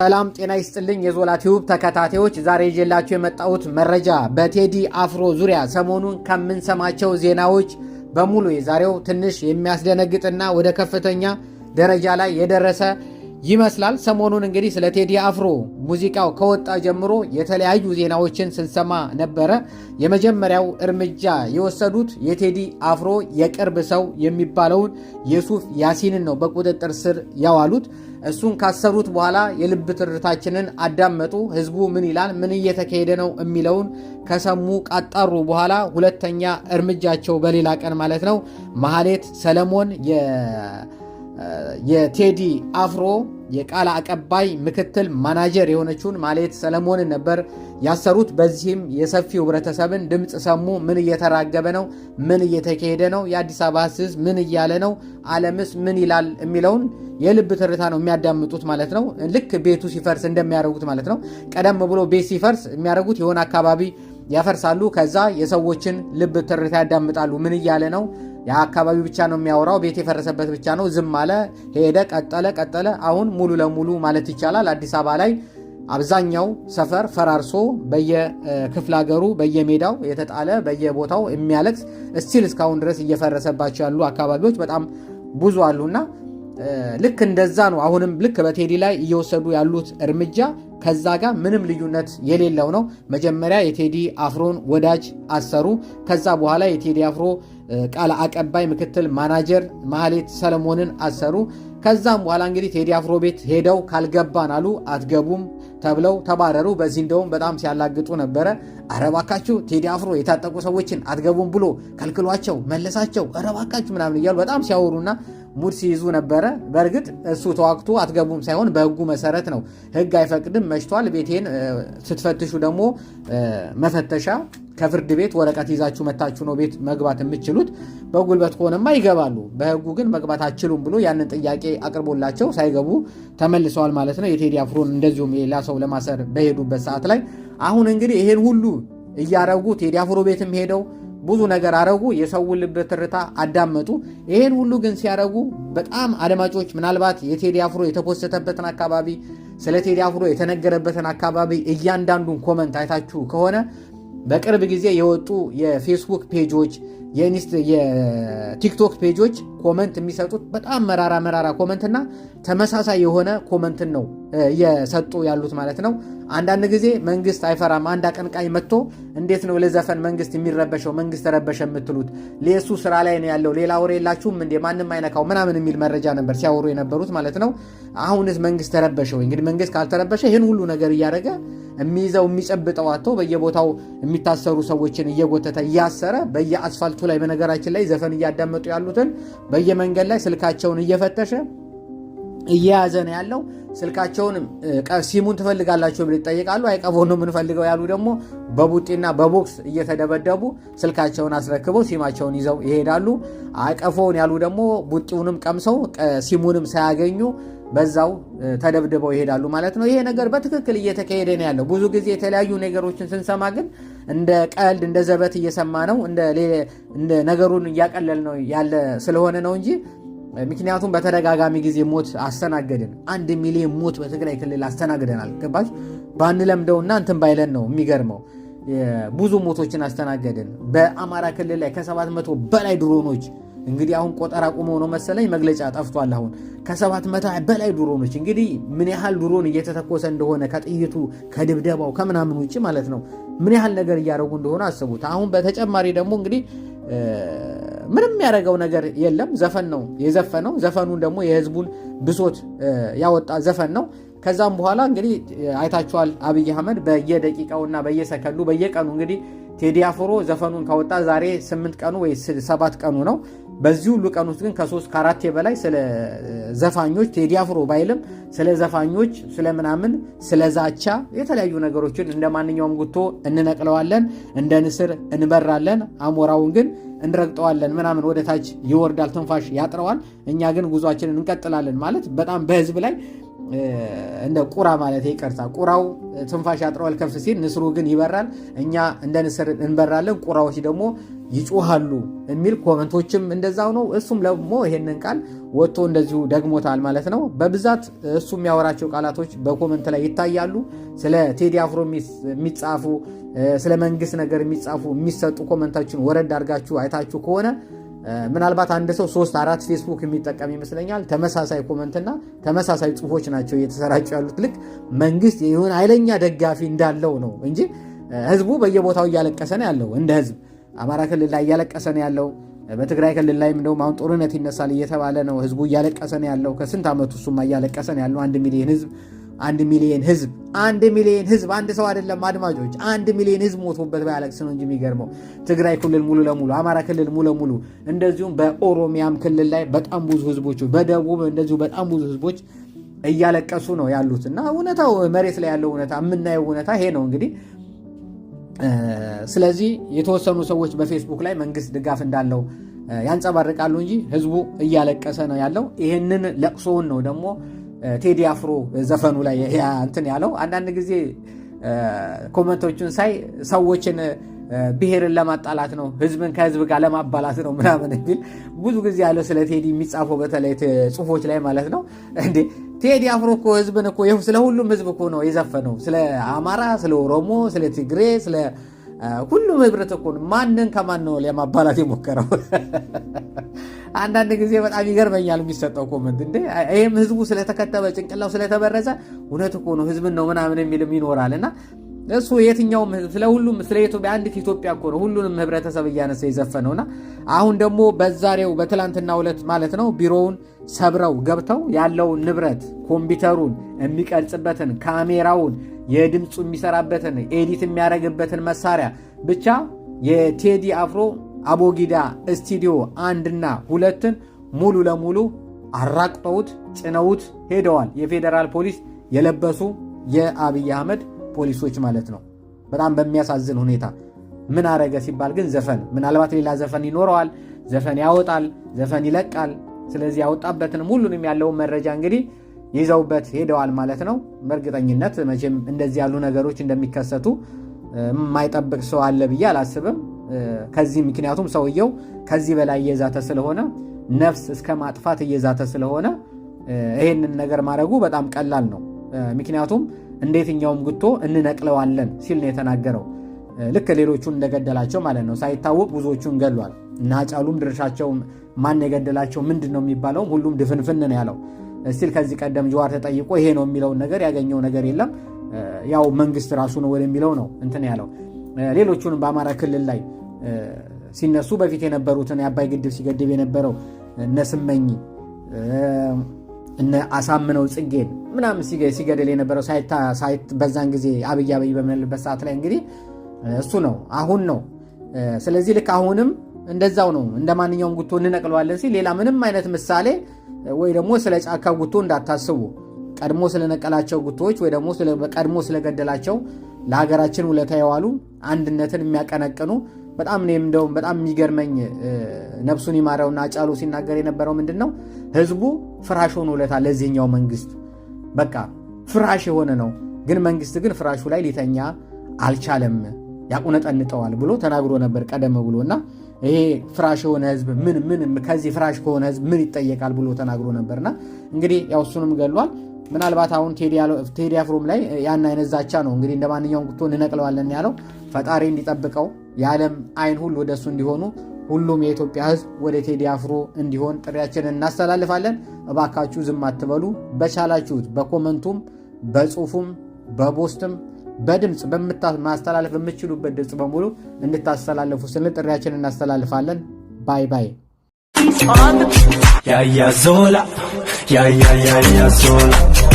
ሰላም ጤና ይስጥልኝ የዞላ ቲዩብ ተከታታዮች፣ ዛሬ ይዤላችሁ የመጣሁት መረጃ በቴዲ አፍሮ ዙሪያ ሰሞኑን ከምንሰማቸው ዜናዎች በሙሉ የዛሬው ትንሽ የሚያስደነግጥና ወደ ከፍተኛ ደረጃ ላይ የደረሰ ይመስላል። ሰሞኑን እንግዲህ ስለ ቴዲ አፍሮ ሙዚቃው ከወጣ ጀምሮ የተለያዩ ዜናዎችን ስንሰማ ነበረ። የመጀመሪያው እርምጃ የወሰዱት የቴዲ አፍሮ የቅርብ ሰው የሚባለውን የሱፍ ያሲንን ነው በቁጥጥር ስር ያዋሉት። እሱን ካሰሩት በኋላ የልብ ትርታችንን አዳመጡ። ህዝቡ ምን ይላል፣ ምን እየተካሄደ ነው የሚለውን ከሰሙ ቃጣሩ በኋላ ሁለተኛ እርምጃቸው በሌላ ቀን ማለት ነው ማህሌት ሰለሞን የቴዲ አፍሮ የቃል አቀባይ ምክትል ማናጀር የሆነችውን ማህሌት ሰለሞንን ነበር ያሰሩት። በዚህም የሰፊው ህብረተሰብን ድምፅ ሰሙ። ምን እየተራገበ ነው፣ ምን እየተካሄደ ነው፣ የአዲስ አበባ ህዝብ ምን እያለ ነው፣ ዓለምስ ምን ይላል የሚለውን የልብ ትርታ ነው የሚያዳምጡት ማለት ነው። ልክ ቤቱ ሲፈርስ እንደሚያደርጉት ማለት ነው። ቀደም ብሎ ቤት ሲፈርስ የሚያደርጉት የሆነ አካባቢ ያፈርሳሉ። ከዛ የሰዎችን ልብ ትርታ ያዳምጣሉ። ምን እያለ ነው፣ የአካባቢ ብቻ ነው የሚያወራው፣ ቤት የፈረሰበት ብቻ ነው፣ ዝም አለ፣ ሄደ፣ ቀጠለ። አሁን ሙሉ ለሙሉ ማለት ይቻላል አዲስ አበባ ላይ አብዛኛው ሰፈር ፈራርሶ በየክፍለ ሀገሩ በየሜዳው የተጣለ በየቦታው የሚያለቅስ እስቲል እስካሁን ድረስ እየፈረሰባቸው ያሉ አካባቢዎች በጣም ብዙ አሉና ልክ እንደዛ ነው። አሁንም ልክ በቴዲ ላይ እየወሰዱ ያሉት እርምጃ ከዛ ጋር ምንም ልዩነት የሌለው ነው። መጀመሪያ የቴዲ አፍሮን ወዳጅ አሰሩ። ከዛ በኋላ የቴዲ አፍሮ ቃል አቀባይ ምክትል ማናጀር ማህሌት ሰለሞንን አሰሩ። ከዛም በኋላ እንግዲህ ቴዲ አፍሮ ቤት ሄደው ካልገባን አሉ አትገቡም ተብለው ተባረሩ። በዚህ እንደውም በጣም ሲያላግጡ ነበረ። አረባካችሁ ቴዲ አፍሮ የታጠቁ ሰዎችን አትገቡም ብሎ ከልክሏቸው መለሳቸው፣ አረባካችሁ ምናምን እያሉ በጣም ሲያወሩና ሙድ ሲይዙ ነበረ። በእርግጥ እሱ ተዋክቶ አትገቡም ሳይሆን በህጉ መሰረት ነው። ህግ አይፈቅድም፣ መሽቷል፣ ቤቴን ስትፈትሹ ደግሞ መፈተሻ ከፍርድ ቤት ወረቀት ይዛችሁ መታችሁ ነው ቤት መግባት የምትችሉት። በጉልበት ከሆነማ ይገባሉ፣ በህጉ ግን መግባት አትችሉም ብሎ ያንን ጥያቄ አቅርቦላቸው ሳይገቡ ተመልሰዋል ማለት ነው። የቴዲ አፍሮን እንደዚሁም ሌላ ሰው ለማሰር በሄዱበት ሰዓት ላይ አሁን እንግዲህ ይሄን ሁሉ እያረጉ ቴዲ አፍሮ ቤትም ሄደው ብዙ ነገር አረጉ። የሰውን ልብ ትርታ አዳመጡ። ይሄን ሁሉ ግን ሲያረጉ በጣም አድማጮች ምናልባት የቴዲ አፍሮ የተፖሰተበትን አካባቢ ስለ ቴዲ አፍሮ የተነገረበትን አካባቢ እያንዳንዱን ኮመንት አይታችሁ ከሆነ በቅርብ ጊዜ የወጡ የፌስቡክ ፔጆች የቲክቶክ ፔጆች ኮመንት የሚሰጡት በጣም መራራ ኮመንትና ተመሳሳይ የሆነ ኮመንትን ነው እየሰጡ ያሉት ማለት ነው። አንዳንድ ጊዜ መንግስት አይፈራም። አንድ አቀንቃኝ መጥቶ እንዴት ነው ለዘፈን መንግስት የሚረበሸው፣ መንግስት ተረበሸ የምትሉት፣ ለሱ ስራ ላይ ነው ያለው፣ ሌላ ወሬ የላችሁም እንዴ፣ ማንም አይነካው ምናምን የሚል መረጃ ነበር ሲያወሩ የነበሩት ማለት ነው። አሁንስ መንግስት ተረበሸ ወይ? እንግዲህ መንግስት ካልተረበሸ ይህን ሁሉ ነገር እያደረገ የሚይዘው የሚጨብጠው አጥቶ በየቦታው የሚታሰሩ ሰዎችን እየጎተተ እያሰረ በየአስፋልቱ ላይ በነገራችን ላይ ዘፈን እያዳመጡ ያሉትን በየመንገድ ላይ ስልካቸውን እየፈተሸ እየያዘ ነው ያለው። ስልካቸውን ሲሙን ትፈልጋላችሁ ብለው ይጠይቃሉ። አይቀቦን ነው የምንፈልገው ያሉ ደግሞ በቡጢና በቦክስ እየተደበደቡ ስልካቸውን አስረክበው ሲማቸውን ይዘው ይሄዳሉ። አይቀፎን ያሉ ደግሞ ቡጢውንም ቀምሰው ሲሙንም ሳያገኙ በዛው ተደብድበው ይሄዳሉ ማለት ነው። ይሄ ነገር በትክክል እየተካሄደ ነው ያለው። ብዙ ጊዜ የተለያዩ ነገሮችን ስንሰማ ግን እንደ ቀልድ እንደ ዘበት እየሰማ ነው እንደ ነገሩን እያቀለል ነው ያለ ስለሆነ ነው እንጂ ምክንያቱም በተደጋጋሚ ጊዜ ሞት አስተናገድን። 1 ሚሊዮን ሞት በትግራይ ክልል አስተናግደናል። ገባች? ባንለምደውና እንትን ባይለን ነው የሚገርመው። ብዙ ሞቶችን አስተናገድን። በአማራ ክልል ላይ ከ700 በላይ ድሮኖች እንግዲህ አሁን ቆጠራ ቁመው ነው መሰለኝ መግለጫ ጠፍቷል። አሁን ከ700 በላይ ድሮኖች እንግዲህ ምን ያህል ድሮን እየተተኮሰ እንደሆነ ከጥይቱ ከድብደባው ከምናምን ውጭ ማለት ነው ምን ያህል ነገር እያደረጉ እንደሆነ አስቡት። አሁን በተጨማሪ ደግሞ እንግዲህ ምንም ያደረገው ነገር የለም። ዘፈን ነው የዘፈነው። ዘፈኑን ደግሞ የህዝቡን ብሶት ያወጣ ዘፈን ነው። ከዛም በኋላ እንግዲህ አይታችኋል። አብይ አህመድ በየደቂቃውና በየሰከንዱ በየቀኑ እንግዲህ ቴዲ አፍሮ ዘፈኑን ካወጣ ዛሬ 8 ቀኑ ወይ 7 ቀኑ ነው። በዚህ ሁሉ ቀን ውስጥ ግን ከ3 ከ4 በላይ ስለ ዘፋኞች ቴዲ አፍሮ ባይልም ስለ ዘፋኞች ስለምናምን ስለ ዛቻ የተለያዩ ነገሮችን እንደማንኛውም ጉቶ እንነቅለዋለን፣ እንደ ንስር እንበራለን፣ አሞራውን ግን እንረግጠዋለን ምናምን ወደ ታች ይወርዳል፣ ትንፋሽ ያጥረዋል። እኛ ግን ጉዟችንን እንቀጥላለን ማለት በጣም በህዝብ ላይ እንደ ቁራ ማለት ይቀርታ። ቁራው ትንፋሽ ያጥረዋል ከፍ ሲል፣ ንስሩ ግን ይበራል። እኛ እንደ ንስር እንበራለን። ቁራዎች ደግሞ ይጮሃሉ የሚል ኮመንቶችም እንደዛው ነው። እሱም ደግሞ ይሄንን ቃል ወጥቶ እንደዚሁ ደግሞታል ማለት ነው። በብዛት እሱ የሚያወራቸው ቃላቶች በኮመንት ላይ ይታያሉ። ስለ ቴዲ አፍሮ የሚጻፉ ስለ መንግስት ነገር የሚሰጡ ኮመንቶችን ወረድ አድርጋችሁ አይታችሁ ከሆነ ምናልባት አንድ ሰው 3-4 ፌስቡክ የሚጠቀም ይመስለኛል። ተመሳሳይ ኮመንትና ተመሳሳይ ጽሁፎች ናቸው እየተሰራጩ ያሉት። ልክ መንግስት የሆነ ኃይለኛ ደጋፊ እንዳለው ነው እንጂ ህዝቡ በየቦታው እያለቀሰ ነው ያለው። እንደ ህዝብ አማራ ክልል ላይ እያለቀሰ ነው ያለው። በትግራይ ክልል ላይ እንደውም አሁን ጦርነት ይነሳል እየተባለ ነው። ህዝቡ እያለቀሰ ነው ያለው። ከስንት ዓመቱ እሱማ እያለቀሰ ነው ያለው። 1 ሚሊዮን ህዝብ አንድ ሰው አይደለም አድማጮች፣ 1 ሚሊዮን ህዝብ ሞቶበት ባያለቅስ ነው እንጂ የሚገርመው። ትግራይ ክልል ሙሉ ለሙሉ፣ አማራ ክልል ሙሉ ለሙሉ፣ እንደዚሁም በኦሮሚያም ክልል ላይ በጣም ብዙ ህዝቦች፣ በደቡብ እንደዚሁ በጣም ብዙ ህዝቦች እያለቀሱ ነው ያሉት እና እውነታው መሬት ላይ ያለው እውነታ የምናየው እውነታ ይሄ ነው እንግዲህ። ስለዚህ የተወሰኑ ሰዎች በፌስቡክ ላይ መንግስት ድጋፍ እንዳለው ያንጸባርቃሉ እንጂ ህዝቡ እያለቀሰ ነው ያለው። ይህንን ለቅሶውን ነው ደግሞ ቴዲ አፍሮ ዘፈኑ ላይ እንትን ያለው። አንዳንድ ጊዜ ኮመንቶቹን ሳይ ሰዎችን ብሔርን ለማጣላት ነው፣ ህዝብን ከህዝብ ጋር ለማባላት ነው ምናምን የሚል ብዙ ጊዜ ያለው ስለ ቴዲ የሚጻፈው በተለይ ጽሁፎች ላይ ማለት ነው። እንዴ ቴዲ አፍሮ እኮ ህዝብን እኮ ስለ ሁሉም ህዝብ እኮ ነው የዘፈነው። ስለ አማራ፣ ስለ ኦሮሞ፣ ስለ ትግሬ፣ ስለ ሁሉም ህብረት እኮ ነው። ማንን ከማን ነው ለማባላት የሞከረው? አንዳንድ ጊዜ በጣም ይገርመኛል የሚሰጠው ኮመንት። እንዴ ይህም ህዝቡ ስለተከተበ ጭንቅላው ስለተበረዘ እውነት እኮ ነው ህዝብን ነው ምናምን የሚልም ይኖራል። እና እሱ የትኛውም ስለ ሁሉም ስለ ኢትዮጵያ አንዲት ኢትዮጵያ እኮ ነው ሁሉንም ህብረተሰብ እያነሳ የዘፈነውና አሁን ደግሞ በትላንትና ዕለት ማለት ነው ቢሮውን ሰብረው ገብተው ያለውን ንብረት ኮምፒውተሩን የሚቀርጽበትን ካሜራውን የድምፁ የሚሰራበትን ኤዲት የሚያደርግበትን መሳሪያ ብቻ የቴዲ አፍሮ አቦጊዳ ስቱዲዮ 1ና 2ን ሙሉ ለሙሉ አራቅጠውት ጭነውት ሄደዋል። የፌዴራል ፖሊስ የለበሱ የአብይ አህመድ ፖሊሶች ማለት ነው። በጣም በሚያሳዝን ሁኔታ ምን አረገ ሲባል ግን ዘፈን፣ ምናልባት ሌላ ዘፈን ይኖረዋል፣ ዘፈን ያወጣል፣ ዘፈን ይለቃል። ስለዚህ ያወጣበትን ሁሉንም ያለውን መረጃ እንግዲህ ይዘውበት ሄደዋል ማለት ነው። በእርግጠኝነት መቼም እንደዚህ ያሉ ነገሮች እንደሚከሰቱ የማይጠብቅ ሰው አለ ብዬ አላስብም። ከዚህ ምክንያቱም ሰውየው ከዚህ በላይ እየዛተ ስለሆነ ነፍስ እስከ ማጥፋት እየዛተ ስለሆነ ይሄንን ነገር ማድረጉ በጣም ቀላል ነው። ምክንያቱም እንዴትኛውም ጉቶ እንነቅለዋለን ሲል ነው የተናገረው። ልክ ሌሎቹን እንደገደላቸው ማለት ነው። ሳይታወቅ ብዙዎቹን ገሏል እና ጫሉም ድርሻቸው ማን የገደላቸው ምንድን ነው የሚባለው ሁሉም ድፍንፍን ነው ያለው። እስቲል ከዚህ ቀደም ጀዋር ተጠይቆ ይሄ ነው የሚለውን ነገር ያገኘው ነገር የለም። ያው መንግስት ራሱ ነው ወደሚለው ነው እንትን ያለው። ሌሎቹንም በአማራ ክልል ላይ ሲነሱ በፊት የነበሩትን የአባይ ግድብ ሲገድብ የነበረው እነ ስመኝ እነ አሳምነው ጽጌን ምናምን ሲገድል የነበረው በዛን ጊዜ አብይ በምንልበት ሰዓት ላይ እንግዲህ እሱ ነው አሁን ነው። ስለዚህ ልክ አሁንም እንደዛው ነው። እንደ ማንኛውም ጉቶ እንነቅለዋለን ሲል ሌላ ምንም አይነት ምሳሌ ወይ ደግሞ ስለ ጫካ ጉቶ እንዳታስቡ። ቀድሞ ስለነቀላቸው ጉቶዎች ወይ ደግሞ ቀድሞ ስለገደላቸው ለሀገራችን ውለታ የዋሉ አንድነትን የሚያቀነቅኑ በጣም እኔም እንደውም በጣም የሚገርመኝ ነፍሱን ይማረውና አጫሉ ሲናገር የነበረው ምንድነው ህዝቡ ፍራሽ ሆኖ ውለታ ለዚህኛው መንግስት በቃ ፍራሽ የሆነ ነው። ግን መንግስት ግን ፍራሹ ላይ ሊተኛ አልቻለም፣ ያቁነጠንጠዋል ብሎ ተናግሮ ነበር ቀደም ብሎና ይሄ ፍራሽ የሆነ ህዝብ ምን ከዚህ ፍራሽ ከሆነ ህዝብ ምን ይጠየቃል ብሎ ተናግሮ ነበርና እንግዲህ ያው እሱንም ገሏል። ምናልባት አሁን ቴዲ አፍሮም ላይ ያን አይነት ዛቻ ነው እንግዲህ እንደማንኛውም ጉቶ እንነቅለዋለን ያለው። ፈጣሪ እንዲጠብቀው የዓለም አይን ሁሉ ወደሱ እንዲሆኑ ሁሉም የኢትዮጵያ ህዝብ ወደ ቴዲ አፍሮ እንዲሆን ጥሪያችንን እናስተላልፋለን። እባካችሁ ዝም አትበሉ። በቻላችሁት በኮመንቱም በጽሁፉም በፖስትም በድምጽ ማስተላለፍ በምትችሉበት ድምጽ በሙሉ እንድታስተላልፉ ስንል ጥሪያችንን እናስተላልፋለን። ባይ ባይ። Ya ya zola, ya ya ya ya zola.